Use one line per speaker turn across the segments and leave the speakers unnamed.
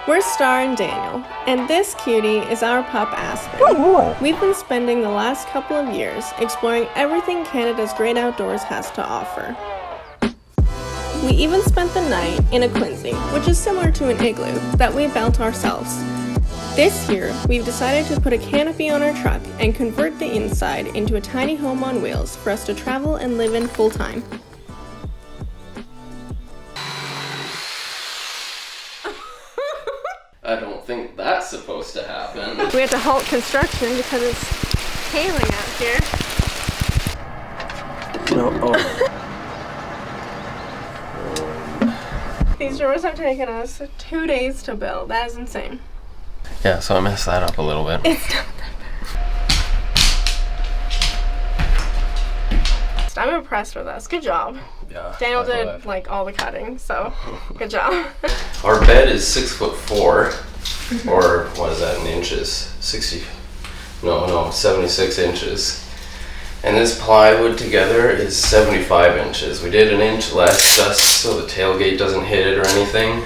We're Star and Daniel, and this cutie is our pup Aspen. We've been spending the last couple of years exploring everything Canada's great outdoors has to offer. We even spent the night in a Quincy, which is similar to an igloo, that we built ourselves. This year, we've decided to put a canopy on our truck and convert the inside into a tiny home on wheels for us to travel and live in full time.
I don't think that's supposed to happen.
We had to halt construction because it's hailing out here.
No,
These drawers have taken us 2 days to build. That is insane.
Yeah, so I messed that up a little bit.
It's not that bad. I'm impressed with us. Good job.
Yeah.
Daniel did like all the cutting, so good job.
Our bed is 6'4", or what is that in inches? 76 inches. And this plywood together is 75 inches. We did an inch less just so the tailgate doesn't hit it or anything.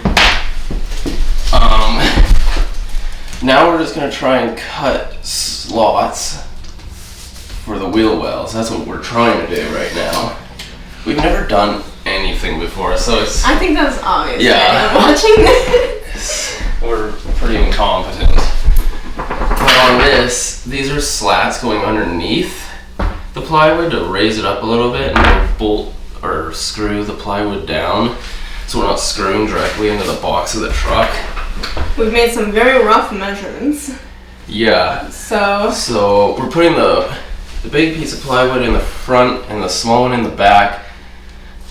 Now we're just gonna try and cut slots for the wheel wells. That's what we're trying to do right now. We've never done anything before, so it's...
I think that's obvious.
Yeah.
Watching this.
We're pretty incompetent. But on this, these are slats going underneath the plywood to raise it up a little bit, and then bolt or screw the plywood down so we're not screwing directly into the box of the truck.
We've made some very rough measurements.
Yeah.
So
we're putting the big piece of plywood in the front and the small one in the back.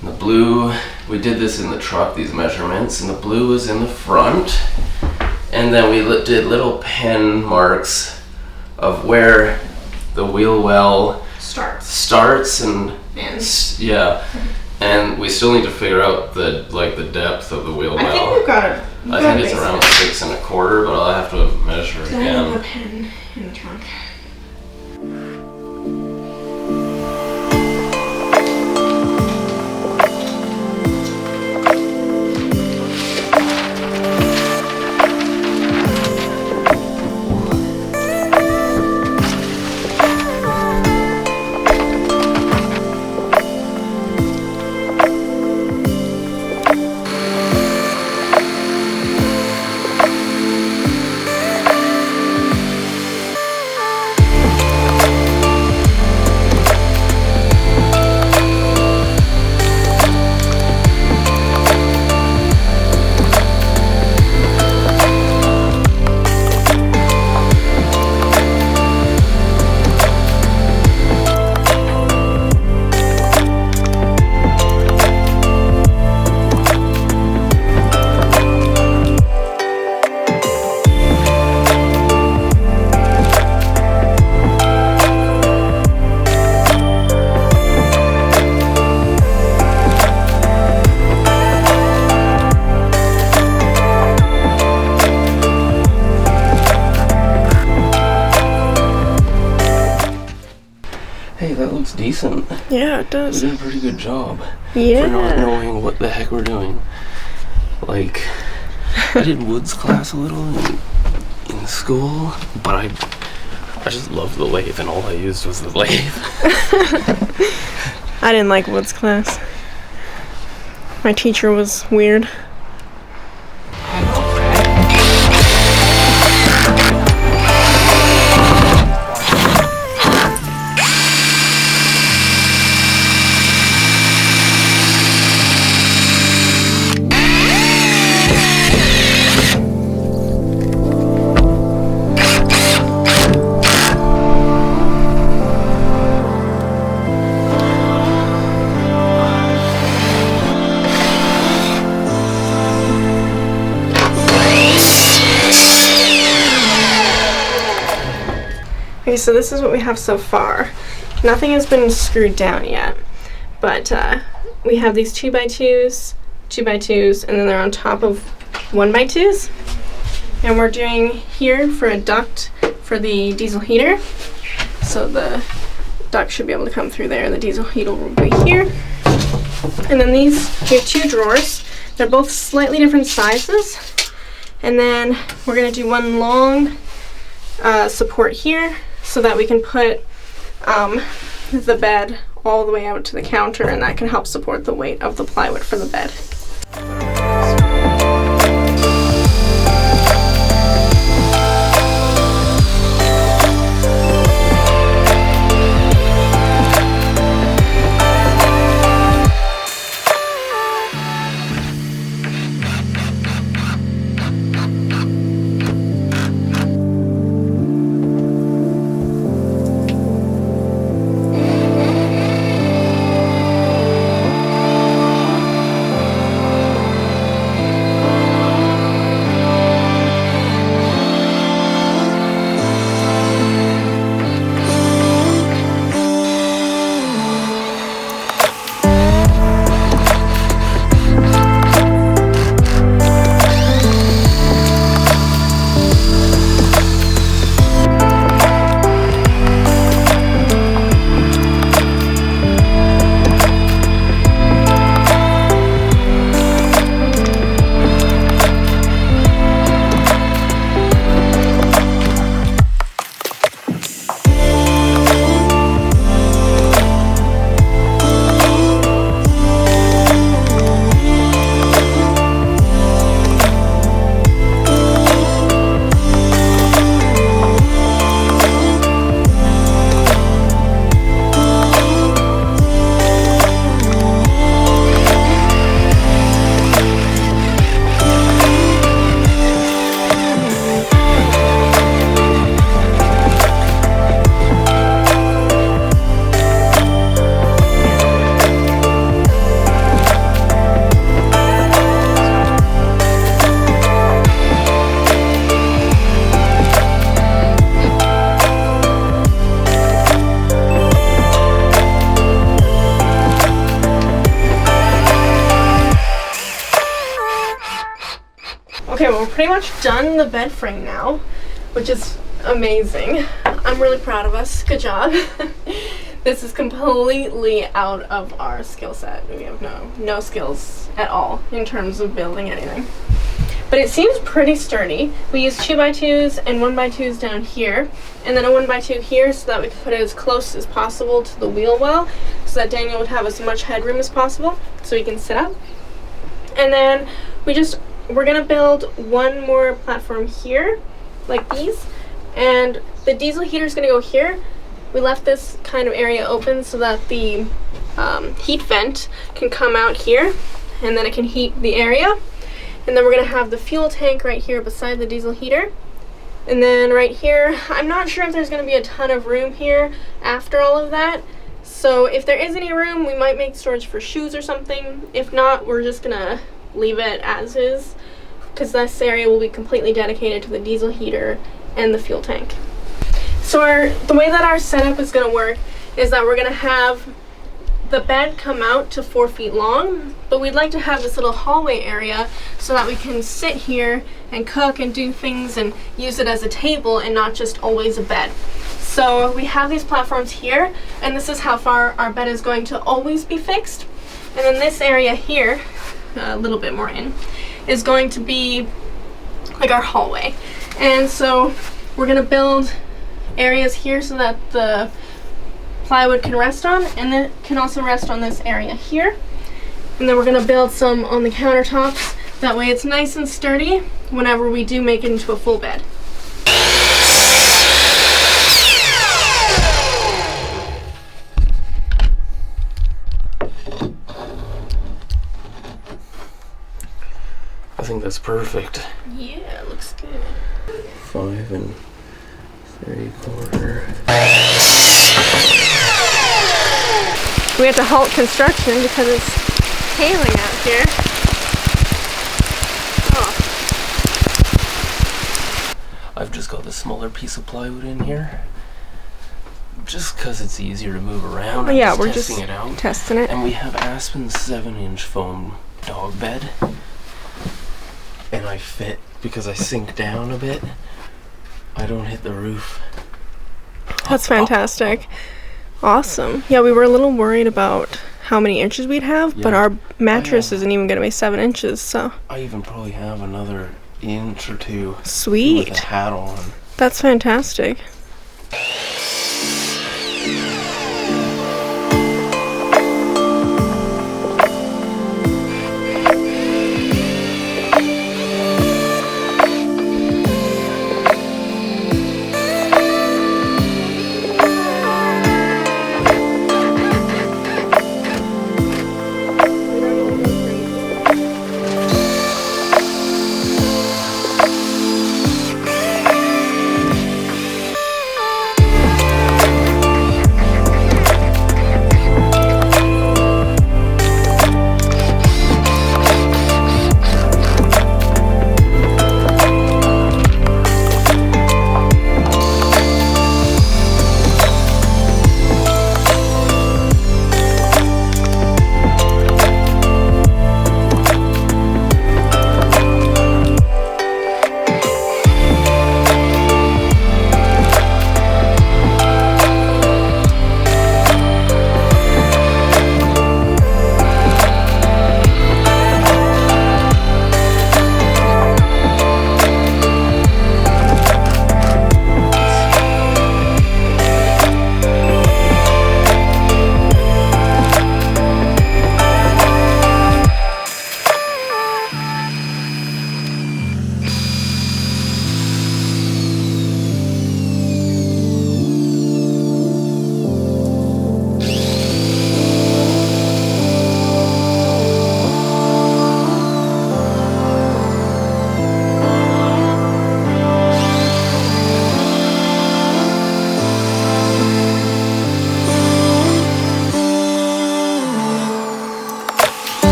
And the blue, we did this in the truck, these measurements, and the blue was in the front. And then we did little pen marks of where the wheel well starts and yeah. And we still need to figure out the depth of the wheel well.
I think we've got it.
I think it's around 6 1/4, but I'll have to measure it
I
again.
have a pen in the trunk.
Hey, that looks decent.
Yeah, it does.
We did a pretty good job.
Yeah.
For not knowing what the heck we're doing. Like, I did woods class a little in school, but I just loved the lathe, and all I used was the lathe.
I didn't like woods class. My teacher was weird. Okay, so this is what we have so far. Nothing has been screwed down yet, but we have these 2x2s, 2x2s, and then they're on top of 1x2s. And we're doing here for a duct for the diesel heater. So the duct should be able to come through there, and the diesel heater will be here. And then these, we have two drawers. They're both slightly different sizes. And then we're gonna do one long support here so that we can put the bed all the way out to the counter, and that can help support the weight of the plywood for the bed. Okay, well, we're pretty much done the bed frame now, which is amazing. I'm really proud of us. Good job. This is completely out of our skill set. We have no skills at all in terms of building anything. But it seems pretty sturdy. We used 2x2s and 1x2s down here, and then a 1x2 here so that we could put it as close as possible to the wheel well, so that Daniel would have as much headroom as possible so he can sit up. And then we're gonna build one more platform here, like these, and the diesel heater is gonna go here. We left this kind of area open so that the heat vent can come out here, and then it can heat the area. And then we're gonna have the fuel tank right here beside the diesel heater. And then right here, I'm not sure if there's gonna be a ton of room here after all of that. So if there is any room, we might make storage for shoes or something. If not, we're just gonna leave it as is, because this area will be completely dedicated to the diesel heater and the fuel tank. So the way that our setup is going to work is that we're going to have the bed come out to 4 feet long, but we'd like to have this little hallway area so that we can sit here and cook and do things and use it as a table and not just always a bed. So we have these platforms here, and this is how far our bed is going to always be fixed. And then this area here, a little bit more in, is going to be like our hallway. And so we're going to build areas here so that the plywood can rest on, and then it can also rest on this area here. And then we're going to build some on the countertops. That way it's nice and sturdy whenever we do make it into a full bed.
I think that's perfect.
Yeah, it looks good.
5 3/4.
We have to halt construction because it's hailing out here. Oh.
I've just got the smaller piece of plywood in here, just because it's easier to move around.
Oh, yeah, we're
testing
just
it out.
testing it.
And we have Aspen's 7-inch foam dog bed, and I fit because I sink down a bit. I don't hit the roof.
That's fantastic. Awesome. Yeah, we were a little worried about how many inches we'd have, but our mattress isn't even going to be 7 inches, so.
I even probably have another inch or two.
Sweet.
With a hat on.
That's fantastic.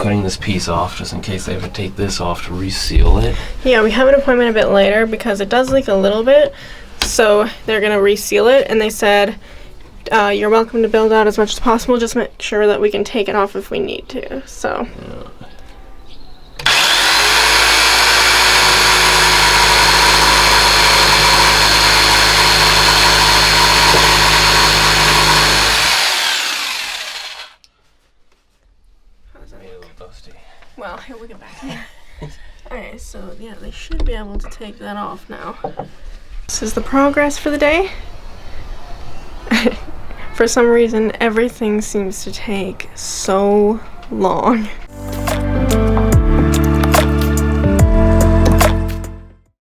Cutting this piece off just in case they have to take this off to reseal it.
Yeah, we have an appointment a bit later because it does leak a little bit, so they're gonna reseal it, and they said you're welcome to build out as much as possible, just make sure that we can take it off if we need to. So well, here we get back here. Alright, so yeah, they should be able to take that off now. This is the progress for the day. For some reason, everything seems to take so long.